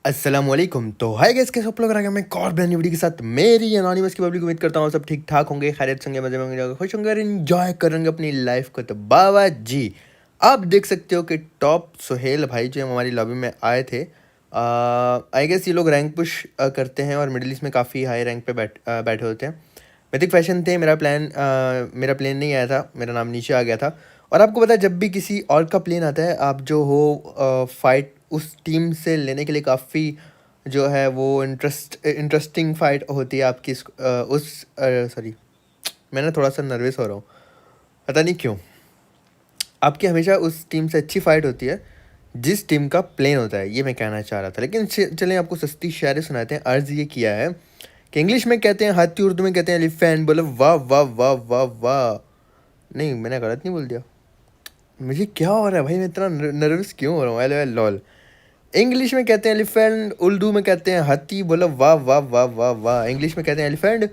अस्सलामुअलैकुम। तो hi guys, कैसे आप लोग? आ गया मैं एक और ब्रांड न्यू वीडियो के साथ मेरी एनोनिमस की पब्लिक। उम्मीद करता हूँ सब ठीक ठाक होंगे, खैरियत से होंगे, मजे में होंगे, खुश होंगे और एंजॉय करेंगे अपनी लाइफ को। तो बाबा जी, आप देख सकते हो कि टॉप सुहेल भाई जो हमारी लॉबी में आए थे। आई गेस ये लोग रैंक पुश करते हैं और मिडिल ईस्ट में काफ़ी हाई रैंक पे बैठे होते हैं। मिथिक फैशन थे। मेरा प्लेन नहीं आया था, मेरा नाम नीचे आ गया था। और आपको पता है, जब भी किसी और का प्लेन आता है, आप जो हो फाइट उस टीम से लेने के लिए काफ़ी जो है वो इंटरेस्टिंग फाइट होती है आपकी। सॉरी, मैं ना थोड़ा सा नर्वस हो रहा हूँ, पता नहीं क्यों। आपकी हमेशा उस टीम से अच्छी फाइट होती है जिस टीम का प्लेन होता है, ये मैं कहना चाह रहा था। लेकिन चलें आपको सस्ती शायरी सुनाते हैं। अर्ज़ ये किया है कि इंग्लिश में कहते हैं हाथी, उर्दू में कहते हैं एलिफेंट। बोलो वाह वाह वाह वाह वाह। नहीं, मैंने गलत नहीं बोल दिया। मुझे क्या हो रहा है भाई, मैं इतना नर्वस क्यों हो रहा हूँ? L L lol. इंग्लिश में कहते हैं एलिफेंट, उर्दू में कहते हैं हाथी। बोलो वाह वाह वाह वाह वाह। इंग्लिश में कहते हैं एलिफेंट,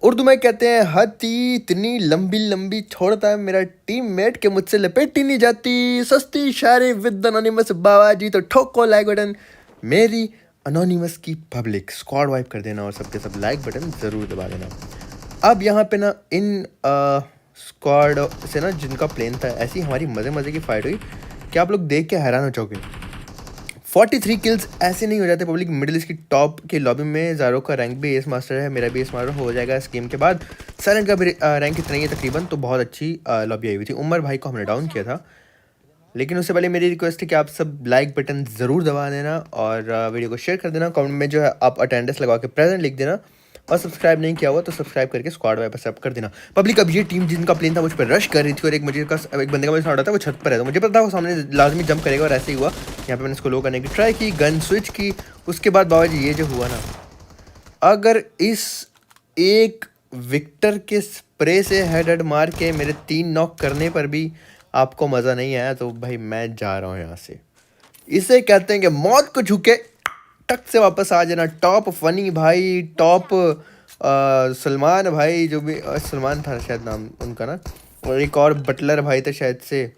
उर्दू में कहते हैं हाथी। इतनी लंबी लंबी छोड़ता है मेरा टीममेट के मुझसे लपेटी नहीं जाती। सस्ती शायरी विद अनोनिमस बाबा जी। तो ठोको लाइक बटन मेरी अनोनिमस की पब्लिक, स्क्वाड वाइप कर देना और सबके सब लाइक बटन ज़रूर दबा देना। अब यहाँ पे ना इन स्क्वाड से ना जिनका प्लेन था, ऐसी हमारी मज़े मज़े की फाइट हुई कि आप लोग देख के हैरान हो जाओगे। 43 किल्स ऐसे नहीं हो जाते पब्लिक। मिडिल ईस्ट की टॉप के लॉबी में ज़ारो का रैंक भी एस मास्टर है, मेरा भी एस मास्टर हो जाएगा इस गेम के बाद। साइलेंट का भी रैंक इतना ही है तकरीबन। तो बहुत अच्छी लॉबी आई हुई थी। उमर भाई को हमने डाउन किया था, लेकिन उससे पहले मेरी रिक्वेस्ट है कि आप सब लाइक बटन ज़रूर दबा देना और वीडियो को शेयर कर देना। कमेंट में जो है आप अटेंडेंस लगा के प्रेजेंट लिख देना। और सब्सक्राइब नहीं किया हुआ तो सब्सक्राइब करके स्क्वाड वाइप सब कर देना पब्लिक। अब ये टीम जिनका प्लेन था मुझ पर रश कर रही थी और एक बंदे का मुझे साउंड आता है, वो छत पर है। तो मुझे पता था वो सामने लाजमी जंप करेगा और ऐसे ही हुआ। यहाँ पे मैंने इसको लो करने की ट्राई की, गन स्विच की। उसके बाद बाबा जी ये जो हुआ ना, अगर इस एक विक्टर के स्प्रे से हेड मार के मेरे 3 नॉक करने पर भी आपको मज़ा नहीं आया तो भाई मैं जा रहा हूँ यहाँ से। इसे कहते हैं कि मौत को झुके टक से वापस आ जाना। टॉप फनी भाई, टॉप सलमान भाई, जो भी सलमान था शायद नाम उनका ना, और एक और बटलर भाई था शायद से,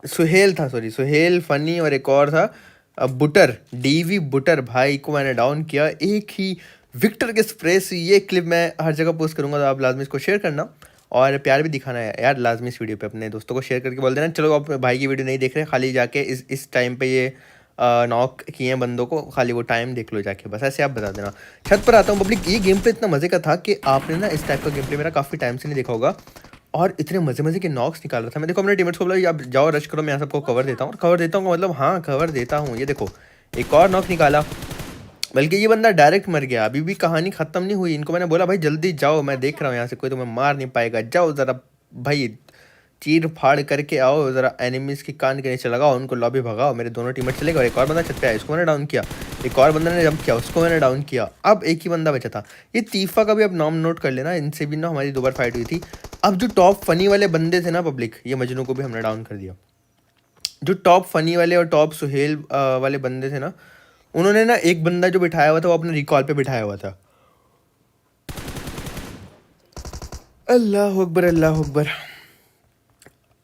सुहेल था, सॉरी सुहेल फनी, और एक और था बुटर, डीवी बुटर भाई को मैंने डाउन किया एक ही विक्टर के स्प्रे से। ये क्लिप मैं हर जगह पोस्ट करूंगा, तो आप लाजमी इसको शेयर करना और प्यार भी दिखाना है यार। लाजमी इस वीडियो पे अपने दोस्तों को शेयर करके बोल देना, चलो आप भाई की वीडियो नहीं देख रहे, खाली जाके इस टाइम पे ये नॉक किए हैं बंदों को, खाली वो टाइम देख लो जाके, बस ऐसे आप बता देना। छत पर आता हूँ पब्लिक। ये गेम प्ले इतना मज़े का था कि आपने ना इस टाइप का गेम प्ले मेरा काफ़ी टाइम से नहीं देखा होगा। और इतने मज़े मज़े के नॉक्स निकाल रहा था मैं। देखो अपने टीममेट्स को बोला आप जाओ रश करो, मैं यहाँ सबको कवर देता हूँ। कवर देता हूँ मतलब हाँ कवर देता हूँ। ये देखो एक और नॉक निकाला, बल्कि ये बंदा डायरेक्ट मर गया। अभी भी कहानी ख़त्म नहीं हुई। इनको मैंने बोला भाई जल्दी जाओ, मैं देख रहा हूँ यहाँ से कोई तुम्हें मार नहीं पाएगा, जाओ ज़रा भाई चीर फाड़ करके आओ, ज़रा एनिमीज की कान के नीचे लगाओ, उनको लॉबी भगाओ। मेरे दोनों टीममेट चले गए। एक और बंदा छत पे आया, इसको मैंने डाउन किया। एक और बंदा ने जंप किया, उसको मैंने डाउन किया। अब एक ही बंदा बचा था। ये तीफा का भी अब नाम नोट कर लेना, इनसे भी ना हमारी 2 बार फाइट हुई थी। अब जो टॉप फनी वाले बंदे थे ना पब्लिक, ये मजनू को भी हमने डाउन कर दिया। जो टॉप फनी वाले और टॉप सुहेल वाले बंदे थे ना, उन्होंने ना एक बंदा जो बिठाया हुआ था वो अपने रिकॉल पे बिठाया हुआ था। अल्लाह अकबर अल्लाह अकबर।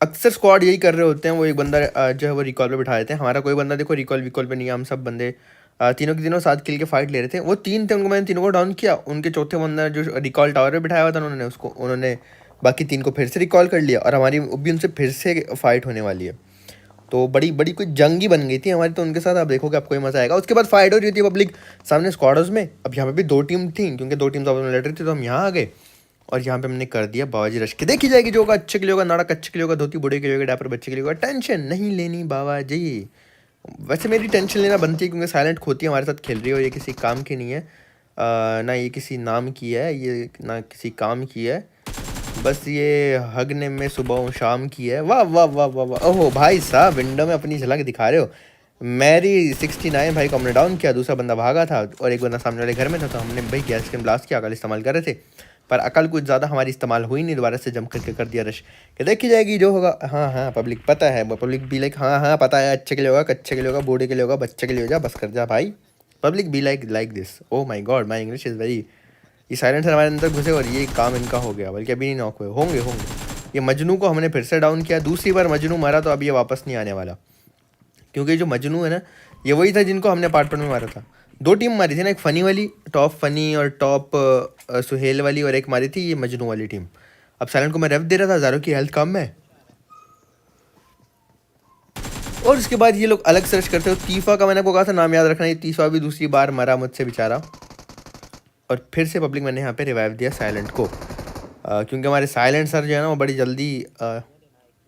अक्सर स्क्वाड यही कर रहे होते हैं। वो एक बंदा जो है वो रिकॉल पे बिठा देते हैं। हमारा कोई बंदा देखो रिकॉल विकॉल पे नहीं है। हम सब बंदे तीनों के तीनों साथ खेल के फाइट ले रहे थे। वो 3 थे, उनको मैंने तीनों को डाउन किया। उनके चौथे बंदा जो रिकॉल टावर पे बिठाया हुआ था, उन्होंने बाकी 3 को फिर से रिकॉल कर लिया और हमारी भी उनसे फिर से फाइट होने वाली है। तो बड़ी बड़ी कोई जंग ही बन गई थी हमारी। तो उनके साथ आप देखोगे आपको ही मज़ा आएगा। उसके बाद फाइट हो रही थी पब्लिक सामने स्क्वाडर्स में। अब यहाँ पे भी 2 टीम थी, क्योंकि 2 टीम आपस में लड़ रही थी, तो हम यहाँ आ गए और यहाँ पे हमने कर दिया बाबाजी रश के। देखी जाएगी जो होगा अच्छे के लिए होगा, नाड़क अच्छे के लिए होगा, धोती बूढ़े के लिए होगा, डायपर बच्चे के लिए होगा। टेंशन नहीं लेनी बाबा जी। वैसे मेरी टेंशन लेना बनती है, क्योंकि साइलेंट खोती हमारे साथ खेल रही है और ये किसी काम की नहीं है। ना ये किसी नाम की है, ये ना किसी काम की है, बस ये हगने में सुबह और शाम की है। वाह वाह वाह वाह वाह। ओहो भाई साहब, विंडो में अपनी झलक दिखा रहे हो। मैरी 69 भाई को हमने डाउन किया। दूसरा बंदा भागा था और एक बंदा सामने वाले घर में था। तो हमने भाई गैस कैन ब्लास्ट किया, अकल इस्तेमाल कर रहे थे, पर अकल कुछ ज़्यादा हमारी इस्तेमाल हुई नहीं। दोबारा से जंप करके कर दिया रश कि देखी जाएगी जो होगा। हाँ हाँ पब्लिक पता है, पब्लिक भी लाइक हाँ हाँ पता है, अच्छे के लिए होगा, कच्चे के लिए होगा, बूढ़े के लिए होगा, बच्चे के लिए हो जा, बस कर जा भाई। Public be like this. Oh my God, my English is very. ये साइलेंट हमारे अंदर घुसे और ये काम इनका हो गया, बल्कि अभी नहीं नॉक हुए होंगे। ये मजनू को हमने फिर से डाउन किया। दूसरी बार मजनू मारा तो अब ये वापस नहीं आने वाला, क्योंकि जो मजनू है ना, ये वही था जिनको हमने अपार्टमेंट में मारा था। 2 टीम मारी थी ना, एक फ़नी वाली, टॉप फ़नी और टॉप सुहेल वाली, और एक मारी थी ये मजनू वाली टीम। अब साइलेंट को मैं रेव दे रहा था, ज़ारो की हेल्थ कम है, और उसके बाद ये लोग अलग सर्च करते हो। तीफा का मैंने आपको कहा था नाम याद रखना, ये तीफा भी दूसरी बार मरा मुझसे बेचारा। और फिर से पब्लिक मैंने यहाँ पे रिवाइव दिया साइलेंट को, क्योंकि हमारे साइलेंट सर जो है ना वो बड़ी जल्दी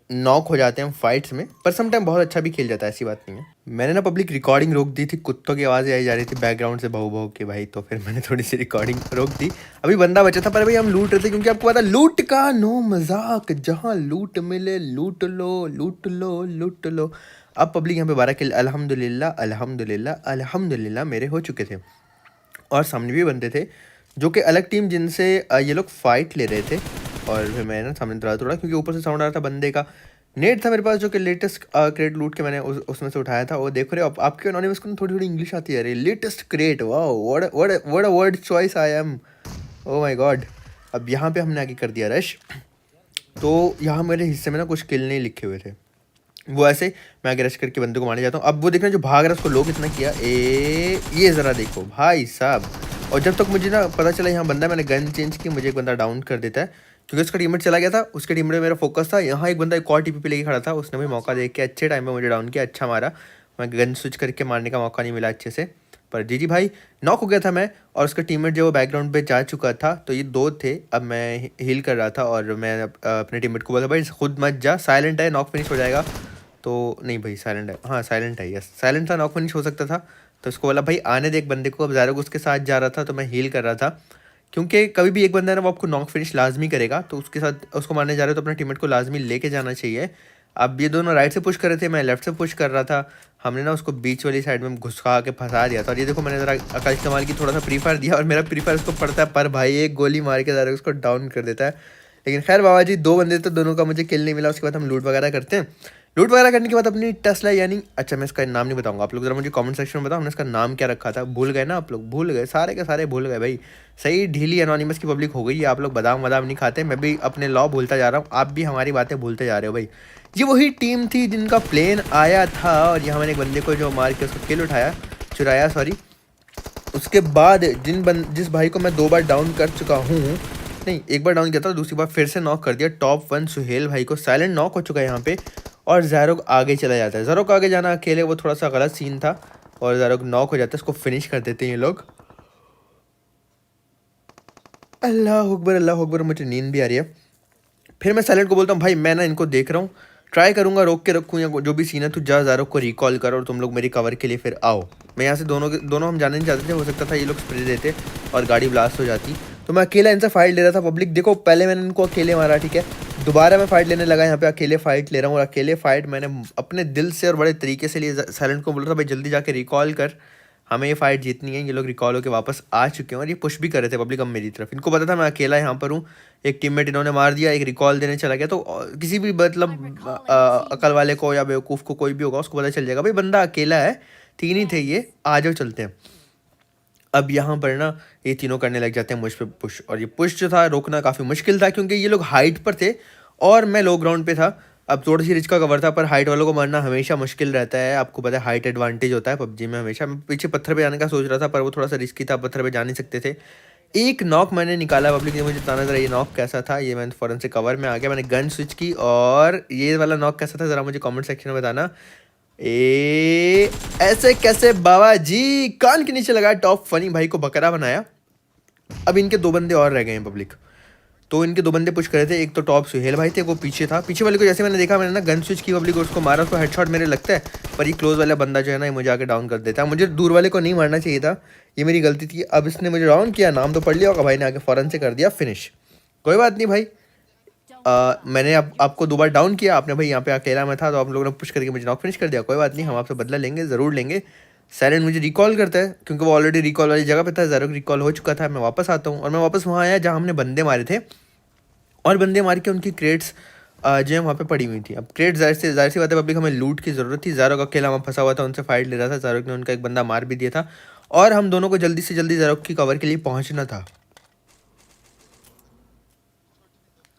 नॉक हो जाते हैं फाइट्स में, पर सम टाइम बहुत अच्छा भी खेल जाता है, ऐसी बात नहीं है। मैंने ना पब्लिक रिकॉर्डिंग रोक दी थी, कुत्तों की आवाज़ें आई जा रही थी बैकग्राउंड से भाऊ भाऊ के भाई, तो फिर मैंने थोड़ी सी रिकॉर्डिंग रोक दी। अभी बंदा बचा था, पर भाई हम लूट रहे थे, क्योंकि आपको पता लूट का नो मजाक, जहाँ लूट मिले लूट लो लूट लो लूट लो। अब पब्लिक यहाँ पे 12 किल अल्हम्दुलिल्लाह अल्हम्दुलिल्लाह अल्हम्दुलिल्लाह मेरे हो चुके थे, और सामने भी बंदे थे जो कि अलग टीम जिनसे ये लोग फाइट ले रहे थे। और फिर मैंने ना सामने दरवाजा तोड़ा, क्योंकि ऊपर से साउंड आ रहा था बंदे का। नेट था मेरे पास जो कि लेटेस्ट क्रेट लूट के मैंने उसमें से उठाया था। वो देखो रहे आपके एनोनिमस को थोड़ी थोड़ी इंग्लिश आती है, latest crate, wow what a word choice I am, oh my God. अब यहाँ पे हमने आगे कर दिया रश, तो यहाँ मेरे हिस्से में ना कुछ किल नहीं लिखे हुए थे, वो ऐसे मैं आगे रश करके बंदे को मारने जाता हूँ। अब वो देखना जो भाग रहा है उसको लो कितना किया, ये ज़रा देखो भाई साहब। और जब तक मुझे ना पता चला यहाँ बंदा, मैंने गन चेंज की, मुझे एक बंदा डाउन कर देता है, क्योंकि उसका टीममेट चला गया था, उसके टीममेट में मेरा फोकस था। यहाँ एक बंदा एक और टीपी पे लेके खड़ा था, उसने भी मौका देख के अच्छे टाइम पे मुझे डाउन किया, अच्छा मारा। मैं गन स्विच करके मारने का मौका नहीं मिला अच्छे से, पर जी भाई नॉक हो गया था मैं, और उसका टीममेट जो वो बैकग्राउंड पे जा चुका था। तो ये 2 थे, अब मैं हील कर रहा था, और मैं अपने टीममेट को बोला भाई खुद मत जा, साइलेंट है, नॉक फिनिश हो जाएगा। तो नहीं भाई साइलेंट है, हाँ साइलेंट है, यस साइलेंट था, नॉक फिनिश हो सकता था। तो उसको बोला भाई आने दे एक बंदे को। अब ज़ारो उसके साथ जा रहा था, तो मैं हील कर रहा था, क्योंकि कभी भी एक बंदा है ना वो आपको नॉक फिनिश लाजमी करेगा, तो उसके साथ उसको मारने जा रहे हो तो अपने टीममेट को लाजमी लेके जाना चाहिए। अब ये दोनों राइट से पुश कर रहे थे, मैं लेफ्ट से पुश कर रहा था, हमने ना उसको बीच वाली साइड में घुसा के फंसा दिया था। और ये देखो मैंने ज़रा अकल इस्तेमाल की, थोड़ा सा प्री फायर दिया, और मेरा प्री फायर उसको पड़ता है, पर भाई एक गोली मार के ज़रा उसको डाउन कर देता है। लेकिन खैर बाबा जी 2 बंदे तो दोनों का मुझे किल नहीं मिला। उसके बाद हम लूट वगैरह करते हैं। लूट वगैरह करने के बाद अपनी टेस्ला यानी, अच्छा मैं इसका नाम नहीं बताऊंगा, आप लोग जरा मुझे कमेंट सेक्शन में बताओ हमने इसका नाम क्या रखा था। भूल गए ना आप लोग, भूल गए, सारे के सारे भूल गए भाई। सही ढीली एनोनिमस की पब्लिक हो गई है, आप लोग बादाम वादाम नहीं खाते, मैं भी अपने लॉ भूलता जा रहा हूँ, आप भी हमारी बातें भूलते जा रहे हो भाई। ये वही टीम थी जिनका प्लेन आया था, और यहाँ मैंने एक बंदे को जो मार के उसको किल उठाया, चुराया सॉरी। उसके बाद जिस भाई को मैं 2 बार डाउन कर चुका हूँ, नहीं एक बार डाउन किया था, दूसरी बार फिर से नॉक कर दिया, टॉप 1 सुहेल भाई को। साइलेंट नॉक हो चुका है यहाँ पे, और ज़ारो आगे चला जाता है। ज़ारो को आगे जाना अकेले वो थोड़ा सा गलत सीन था, और ज़ारो नॉक हो जाता है, उसको फिनिश कर देते हैं ये लोग। अल्लाह अकबर, मुझे नींद भी आ रही है। फिर मैं साइलेंट को बोलता हूँ भाई मैं ना इनको देख रहा हूँ, ट्राई करूँगा रोक के रखूँ, या जो भी सीन है तू जा ज़ारो को रिकॉल करो, और तुम लोग मेरी कवर के लिए फिर आओ। मैं यहाँ से दोनों हम जाने नहीं चाहते थे, हो सकता था ये लोग स्प्रे देते और गाड़ी ब्लास्ट हो जाती। तो मैं अकेला इनसे फाइट ले रहा था। पब्लिक देखो पहले मैंने इनको अकेले मारा, ठीक है, दोबारा मैं फाइट लेने लगा, यहाँ पे अकेले फाइट ले रहा हूँ, और अकेले फाइट मैंने अपने दिल से और बड़े तरीके से लिए। साइलेंट को बोल रहा था भाई जल्दी जाके रिकॉल कर, हमें ये फाइट जीतनी है। ये लोग रिकॉल होकर वापस आ चुके हैं, और ये पुश भी कर रहे थे पब्लिक अब मेरी तरफ। इनको पता था मैं अकेला यहाँ पर हूँ, एक टीममेट इन्होंने मार दिया, एक रिकॉल देने चला गया, तो किसी भी मतलब अकल वाले को या बेवकूफ़ को कोई भी होगा उसको पता चल जाएगा भाई बंदा अकेला है, 3 ही थे ये, आ जाओ चलते हैं। अब यहाँ पर ना ये तीनों करने लग जाते हैं मुझ पे पुश, और ये पुश जो था रोकना काफ़ी मुश्किल था, क्योंकि ये लोग हाइट पर थे और मैं लो ग्राउंड पे था। अब थोड़ी सी रिच का कवर था, पर हाइट वालों को मारना हमेशा मुश्किल रहता है, आपको पता है हाइट एडवांटेज होता है पबजी में हमेशा। मैं पीछे पत्थर पे जाने का सोच रहा था, पर वो थोड़ा सा रिस्की था, पत्थर पे जा नहीं सकते थे। एक नॉक मैंने निकाला, पब्लिक ने मुझे बताना ज़रा ये नॉक कैसा था। ये मैंने फ़ौरन से कवर में आ गया, मैंने गन स्विच की, और ये वाला नॉक कैसा था ज़रा मुझे कमेंट सेक्शन में बताना। ऐसे कैसे बाबा जी, कान के नीचे लगा टॉप फनी भाई को बकरा बनाया। अब इनके 2 बंदे और रह गए हैं पब्लिक, तो इनके 2 बंदे पुश कर रहे थे। एक तो टॉप सुहेल भाई थे, वो पीछे था, पीछे वाले को जैसे मैंने देखा मैंने ना गन स्विच की पब्लिक, उसको मारा, उसको हेडशॉट मेरे लगता है, पर ये क्लोज वाला बंदा जो है ना ये मुझे आके डाउन कर देता है। मुझे दूर वाले को नहीं मारना चाहिए था, ये मेरी गलती थी। अब इसने मुझे डाउन किया, नाम तो पढ़ लिया होगा भाई ने, आके फ़ौरन से कर दिया फिनिश। कोई बात नहीं भाई, मैंने आपको 2 बार डाउन किया, आपने भाई यहाँ पे अकेला मैं था, तो आप लोगों ने पुश करके मुझे नॉक फिनिश कर दिया। कोई बात नहीं, हम आपसे बदला लेंगे, ज़रूर लेंगे। साइलेंट मुझे रिकॉल करता है, क्योंकि वो ऑलरेडी रिकॉल वाली जगह पे था, ज़ारो रिकॉल हो चुका था। मैं वापस आता हूँ, और मैं वापस वहाँ आया जहाँ हमने बंदे मारे थे, और बंदे मार के उनकी क्रेट्स जो है वहाँ पे पड़ी हुई थी। अब क्रेट जाहिर सी बात है पब्लिक, हमें लूट की ज़रूरत थी। ज़ारो का अकेला वहाँ फंसा हुआ था, उनसे फाइट ले रहा था, ज़ारो ने उनका एक बंदा मार भी दिया था, और हम दोनों को जल्दी से जल्दी ज़ारो की कवर के लिए पहुँचना था।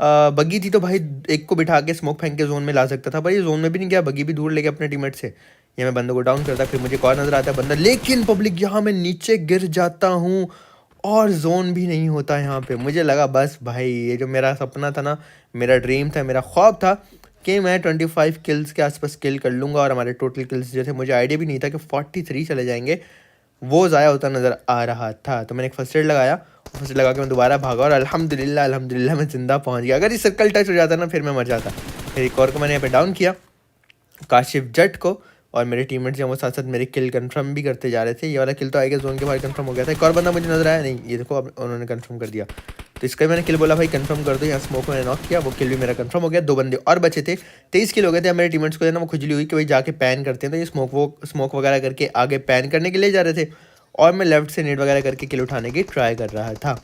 बग्गी थी तो भाई एक को बिठा के स्मोक फेंक के जोन में ला सकता था, भाई जोन में भी नहीं गया, बग्गी भी दूर ले गया अपने टीममेट से। ये मैं बंदों को डाउन करता, फिर मुझे कौन नजर आता है बंदा, लेकिन पब्लिक यहाँ मैं नीचे गिर जाता हूँ और जोन भी नहीं होता यहाँ पे। मुझे लगा बस भाई ये जो मेरा सपना था ना, मेरा ड्रीम था, मेरा ख्वाब था कि मैं 25 किल्स के आसपास किल कर लूँगा, और हमारे टोटल किल्स जो थे मुझे आइडिया भी नहीं था कि 43 चले जाएंगे, वो ज़ाया होता नज़र आ रहा था। तो मैंने एक फर्स्ट एड लगाया, फर्स्ट एड लगा के मैं दोबारा भागा और अल्हम्दुलिल्लाह मैं ज़िंदा पहुंच गया। अगर ये सर्कल टच हो जाता ना फिर मैं मर जाता। फिर एक और को मैंने यहाँ पे डाउन किया, काशिफ जट को, और मेरे टीममेट जो वो साथ साथ मेरे किल कंफर्म भी करते जा रहे थे। ये वाला किल तो आएगा जोन के बाहर कंफर्म हो गया था। एक और बंदा मुझे नजर आया, नहीं ये देखो अब उन्होंने कंफर्म कर दिया, तो इसका मैंने किल बोला भाई कंफर्म कर दो, यहाँ स्मोक मैंने नॉक किया, वो किल भी मेरा कंफर्म हो गया। 2 बंदे और बचे थे, 23 किल हो गए थे। मेरे टीममेट्स को ना वो खुजली हुई कि भाई जाके पैन करते हैं, तो ये स्मोक वगैरह करके आगे पैन करने के लिए जा रहे थे, और मैं लेफ्ट से नेट वगैरह करके किल उठाने की ट्राई कर रहा था।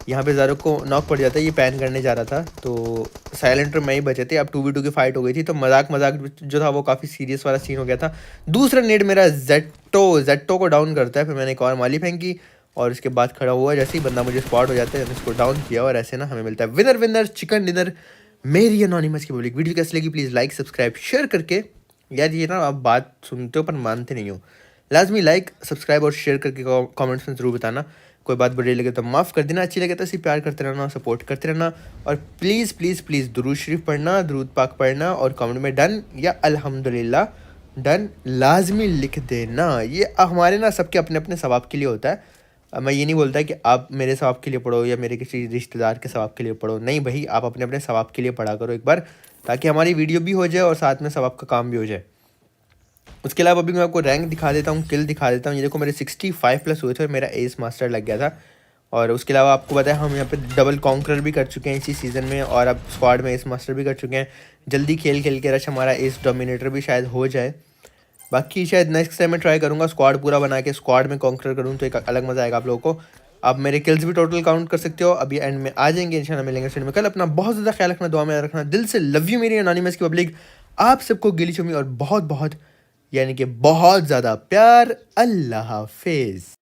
यहाँ पे ज़ारो को नॉक पड़ जाता है, ये पैन करने जा रहा था, तो साइलेंटर में ही बचे थे। अब 2v2 की फाइट हो गई थी, तो मजाक जो था वो काफ़ी सीरियस वाला सीन हो गया था। दूसरा नेट मेरा जेट्टो को डाउन करता है, फिर मैंने एक और माली फेंकी, और उसके बाद खड़ा हुआ जैसे ही बंदा मुझे स्पॉट हो जाता है, मैंने उसको डाउन किया, और ऐसे ना हमें मिलता है विनर चिकन डिनर। मेरी एनोनिमस की पब्लिक वीडियो कैसी लगी प्लीज़ लाइक सब्सक्राइब शेयर करके, यार ये ना आप बात सुनते हो पर मानते नहीं हो, लाजमी लाइक सब्सक्राइब और शेयर करके कमेंट्स में ज़रूर बताना। कोई बात बुरी लगे तो माफ़ कर देना, अच्छी लगे तो इसी प्यार करते रहना, सपोर्ट करते रहना, और प्लीज़ प्लीज़ प्लीज़ दुरूद शरीफ पढ़ना, दुरूद पाक पढ़ना, और कमेंट में डन या अल्हम्दुलिल्लाह डन लाजमी लिख देना। ये हमारे ना सबके अपने अपने सवाब के लिए होता है। मैं ये नहीं बोलता कि आप मेरे सवाब के लिए पढ़ो या मेरे किसी रिश्तेदार के सवाब के लिए पढ़ो, नहीं भाई, आप अपने अपने सवाब के लिए पढ़ा करो एक बार, ताकि हमारी वीडियो भी हो जाए और साथ में सवाब का काम भी हो जाए। उसके अलावा अभी मैं आपको रैंक दिखा देता हूँ, किल दिखा देता हूँ। ये देखो मेरे 65 प्लस हुए थे और मेरा एस मास्टर लग गया था। और उसके अलावा आपको पता है हम यहाँ पे डबल कॉन्करर भी कर चुके हैं इसी सीज़न में, और अब स्क्वाड में एस मास्टर भी कर चुके हैं। जल्दी खेल के रश हमारा एस डोमिनेटर भी शायद हो जाए। बाकी शायद नेक्स्ट टाइम मैं ट्राई करूँगा स्क्वाड पूरा बना के स्क्वाड में कॉन्करर करूँ, तो एक अलग मज़ा आएगा आप लोगों को। आप मेरे किल्स भी टोटल काउंट कर सकते हो, अभी एंड में आ जाएंगे इंशाल्लाह। मिलेंगे स्ट्रीम में कल। अपना बहुत ज़्यादा ख्याल रखना, दुआ में याद रखना, दिल से लव यू मेरी एनोनिमस की पब्लिक। आप सबको गिली चुमी और बहुत बहुत यानी कि बहुत ज़्यादा प्यार। अल्लाह हाफिज़।